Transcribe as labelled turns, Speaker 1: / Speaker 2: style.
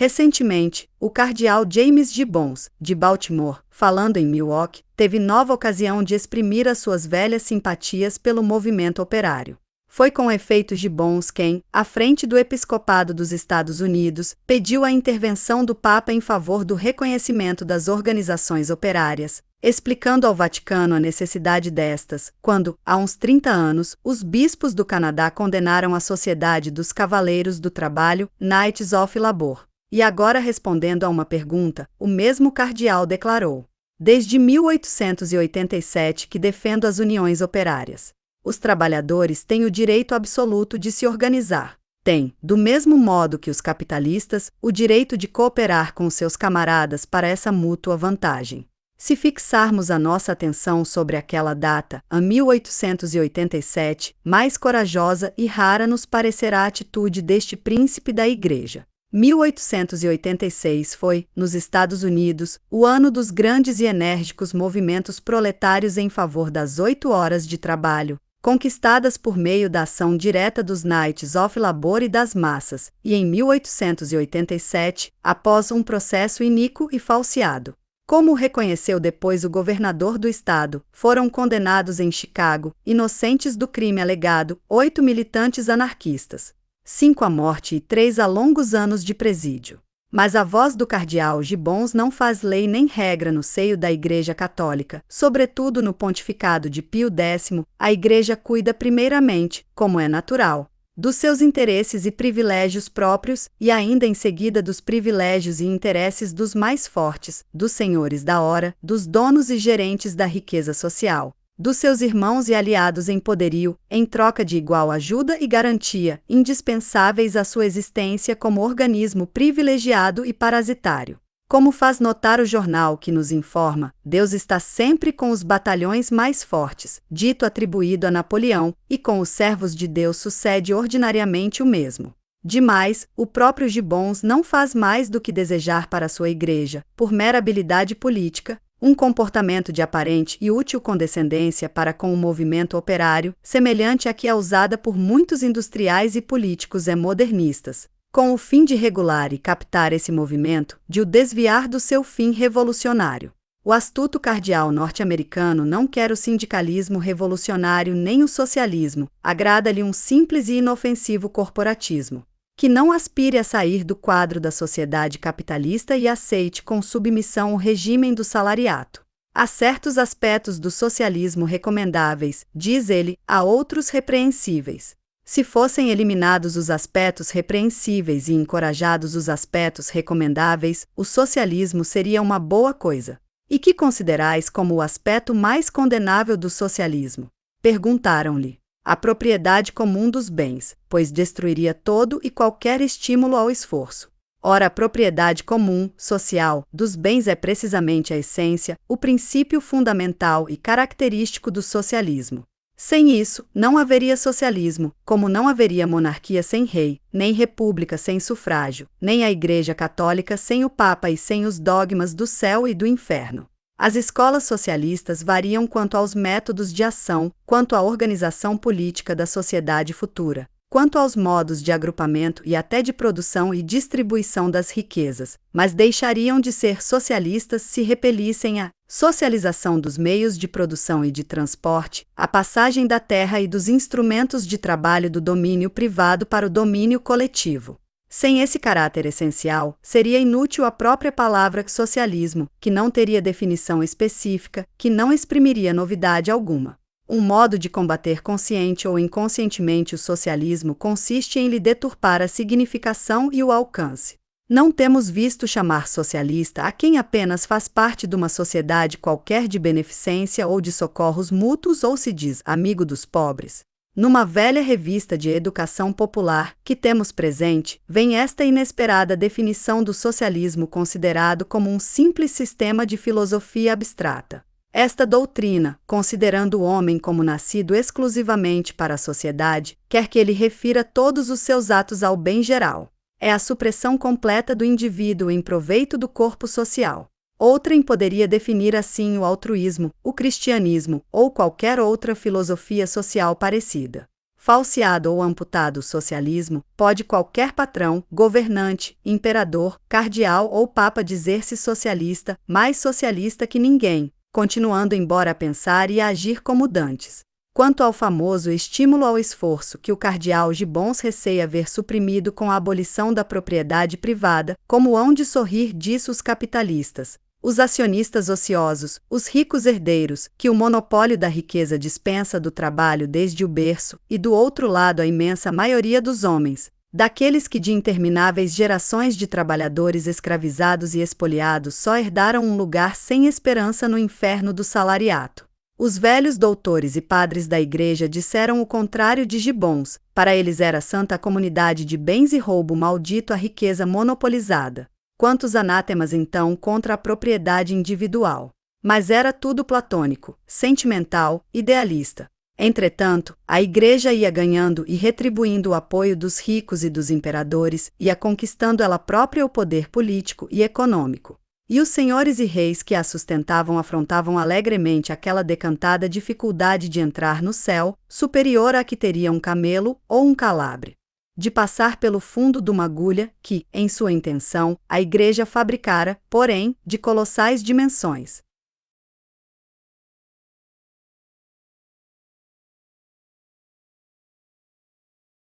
Speaker 1: Recentemente, o cardeal James Gibbons, de Baltimore, falando em Milwaukee, teve nova ocasião de exprimir as suas velhas simpatias pelo movimento operário. Foi com efeito Gibbons quem, à frente do episcopado dos Estados Unidos, pediu a intervenção do Papa em favor do reconhecimento das organizações operárias, explicando ao Vaticano a necessidade destas, quando, há uns 30 anos, os bispos do Canadá condenaram a Sociedade dos Cavaleiros do Trabalho, Knights of Labor. E agora, respondendo a uma pergunta, o mesmo cardeal declarou: desde 1887 que defendo as uniões operárias. Os trabalhadores têm o direito absoluto de se organizar. Têm, do mesmo modo que os capitalistas, o direito de cooperar com seus camaradas para essa mútua vantagem. Se fixarmos a nossa atenção sobre aquela data, a 1887, mais corajosa e rara nos parecerá a atitude deste príncipe da Igreja. 1886 foi, nos Estados Unidos, o ano dos grandes e enérgicos movimentos proletários em favor das 8 horas de trabalho, conquistadas por meio da ação direta dos Knights of Labor e das massas, e em 1887, após um processo iníquo e falseado. Como reconheceu depois o governador do estado, foram condenados em Chicago, inocentes do crime alegado, 8 militantes anarquistas. 5 à morte e 3 a longos anos de presídio. Mas a voz do cardeal Gibbons não faz lei nem regra no seio da Igreja Católica, sobretudo no pontificado de Pio X, a Igreja cuida primeiramente, como é natural, dos seus interesses e privilégios próprios e ainda em seguida dos privilégios e interesses dos mais fortes, dos senhores da hora, dos donos e gerentes da riqueza social, dos seus irmãos e aliados em poderio, em troca de igual ajuda e garantia, indispensáveis à sua existência como organismo privilegiado e parasitário. Como faz notar o jornal que nos informa, Deus está sempre com os batalhões mais fortes, dito atribuído a Napoleão, e com os servos de Deus sucede ordinariamente o mesmo. Demais, o próprio Gibbons não faz mais do que desejar para sua igreja, por mera habilidade política, um comportamento de aparente e útil condescendência para com o movimento operário, semelhante à que é usada por muitos industriais e políticos modernistas, com o fim de regular e captar esse movimento, de o desviar do seu fim revolucionário. O astuto cardeal norte-americano não quer o sindicalismo revolucionário nem o socialismo, agrada-lhe um simples e inofensivo corporatismo, que não aspire a sair do quadro da sociedade capitalista e aceite com submissão o regime do salariato. Há certos aspectos do socialismo recomendáveis, diz ele, há outros repreensíveis. Se fossem eliminados os aspectos repreensíveis e encorajados os aspectos recomendáveis, o socialismo seria uma boa coisa. E que considerais como o aspecto mais condenável do socialismo? Perguntaram-lhe. A propriedade comum dos bens, pois destruiria todo e qualquer estímulo ao esforço. Ora, a propriedade comum, social, dos bens é precisamente a essência, o princípio fundamental e característico do socialismo. Sem isso, não haveria socialismo, como não haveria monarquia sem rei, nem república sem sufrágio, nem a Igreja Católica sem o Papa e sem os dogmas do céu e do inferno. As escolas socialistas variam quanto aos métodos de ação, quanto à organização política da sociedade futura, quanto aos modos de agrupamento e até de produção e distribuição das riquezas, mas deixariam de ser socialistas se repelissem a socialização dos meios de produção e de transporte, a passagem da terra e dos instrumentos de trabalho do domínio privado para o domínio coletivo. Sem esse caráter essencial, seria inútil a própria palavra socialismo, que não teria definição específica, que não exprimiria novidade alguma. Um modo de combater consciente ou inconscientemente o socialismo consiste em lhe deturpar a significação e o alcance. Não temos visto chamar socialista a quem apenas faz parte de uma sociedade qualquer de beneficência ou de socorros mútuos ou se diz amigo dos pobres. Numa velha revista de educação popular que temos presente, vem esta inesperada definição do socialismo considerado como um simples sistema de filosofia abstrata. Esta doutrina, considerando o homem como nascido exclusivamente para a sociedade, quer que ele refira todos os seus atos ao bem geral. É a supressão completa do indivíduo em proveito do corpo social. Outrem poderia definir assim o altruísmo, o cristianismo ou qualquer outra filosofia social parecida. falseado ou amputado o socialismo, pode qualquer patrão, governante, imperador, cardeal ou papa dizer-se socialista, mais socialista que ninguém, continuando embora a pensar e a agir como dantes. Quanto ao famoso estímulo ao esforço que o cardeal Gibbons receia ver suprimido com a abolição da propriedade privada, como hão de sorrir disso os capitalistas, os acionistas ociosos, os ricos herdeiros, que o monopólio da riqueza dispensa do trabalho desde o berço, e do outro lado a imensa maioria dos homens, daqueles que de intermináveis gerações de trabalhadores escravizados e expoliados só herdaram um lugar sem esperança no inferno do salariato. Os velhos doutores e padres da Igreja disseram o contrário de Gibbons, para eles era santa a comunidade de bens e roubo maldito a riqueza monopolizada. Quantos anátemas então contra a propriedade individual! Mas era tudo platônico, sentimental, idealista. Entretanto, a Igreja ia ganhando e retribuindo o apoio dos ricos e dos imperadores, ia conquistando ela própria o poder político e econômico. E os senhores e reis que a sustentavam afrontavam alegremente aquela decantada dificuldade de entrar no céu, superior à que teria um camelo ou um calabre. De passar pelo fundo de uma agulha que, em sua intenção, a Igreja fabricara, porém, de colossais dimensões.